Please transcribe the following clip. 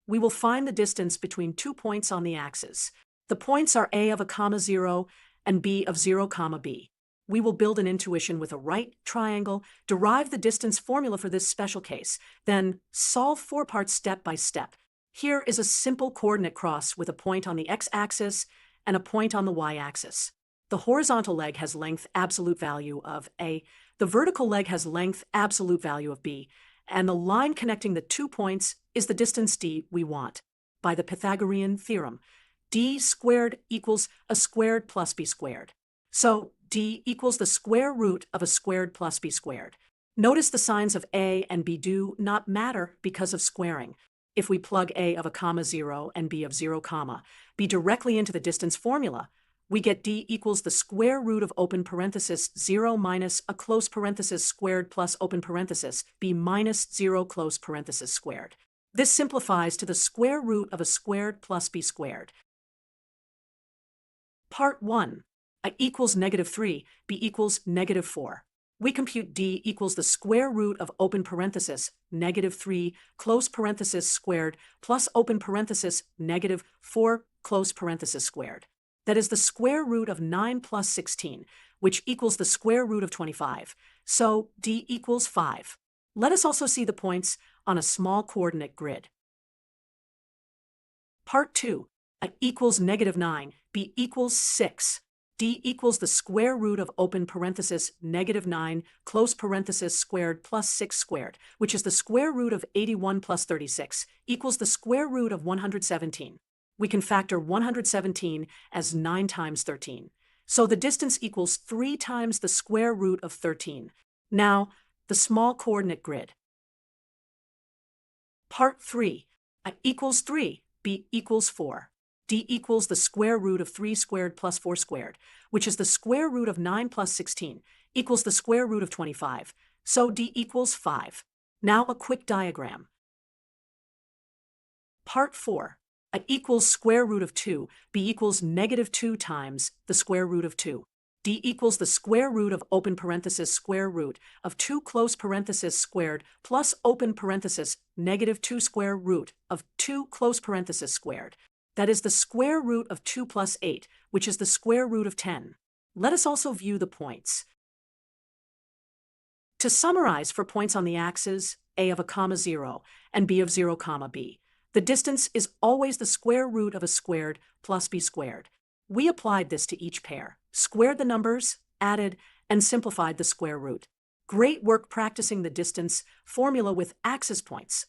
we will find the distance between 2 points on the axis. The points are a of a comma 0 and b of 0 comma b. We will build an intuition with a right triangle, derive the distance formula for this special case, then solve 4 parts step by step. Here is a simple coordinate cross with a point on the x-axis and a point on the y-axis. The horizontal leg has length absolute value of a, the vertical leg has length absolute value of b, and the line connecting the 2 points is the distance d we want. By the Pythagorean theorem, d squared equals a squared plus b squared. So d equals the square root of a squared plus b squared. Notice the signs of a and b do not matter because of squaring. If we plug a of a comma 0 and b of 0 comma b directly into the distance formula, we get d equals the square root of open parenthesis 0 minus a close parenthesis squared plus open parenthesis b minus 0 close parenthesis squared. This simplifies to the square root of a squared plus b squared. Part 1. A equals -3, b equals -4. We compute d equals the square root of open parenthesis -3 close parenthesis squared plus open parenthesis -4 close parenthesis squared. That is the square root of 9 plus 16, which equals the square root of 25. So d equals 5. Let us also see the points on a small coordinate grid. Part 2. A equals -9, b equals 6. d equals the square root of open parenthesis -9 close parenthesis squared plus 6 squared, which is the square root of 81 plus 36, equals the square root of 117. We can factor 117 as 9 times 13. So the distance equals 3 times the square root of 13. Now, the small coordinate grid. Part 3. A equals 3, b equals 4. d equals the square root of 3 squared plus 4 squared, which is the square root of 9 plus 16, equals the square root of 25. So d equals 5. Now a quick diagram. Part 4. A equals square root of 2, b equals -2 times the square root of 2. d equals the square root of open parenthesis square root of 2 close parenthesis squared plus open parenthesis -2 square root of 2 close parenthesis squared. That is the square root of 2 plus 8, which is the square root of 10. Let us also view the points. To summarize for points on the axes, a of a comma 0 and b of 0 comma b, the distance is always the square root of a squared plus b squared. We applied this to each pair, squared the numbers, added, and simplified the square root. Great work practicing the distance formula with axis points.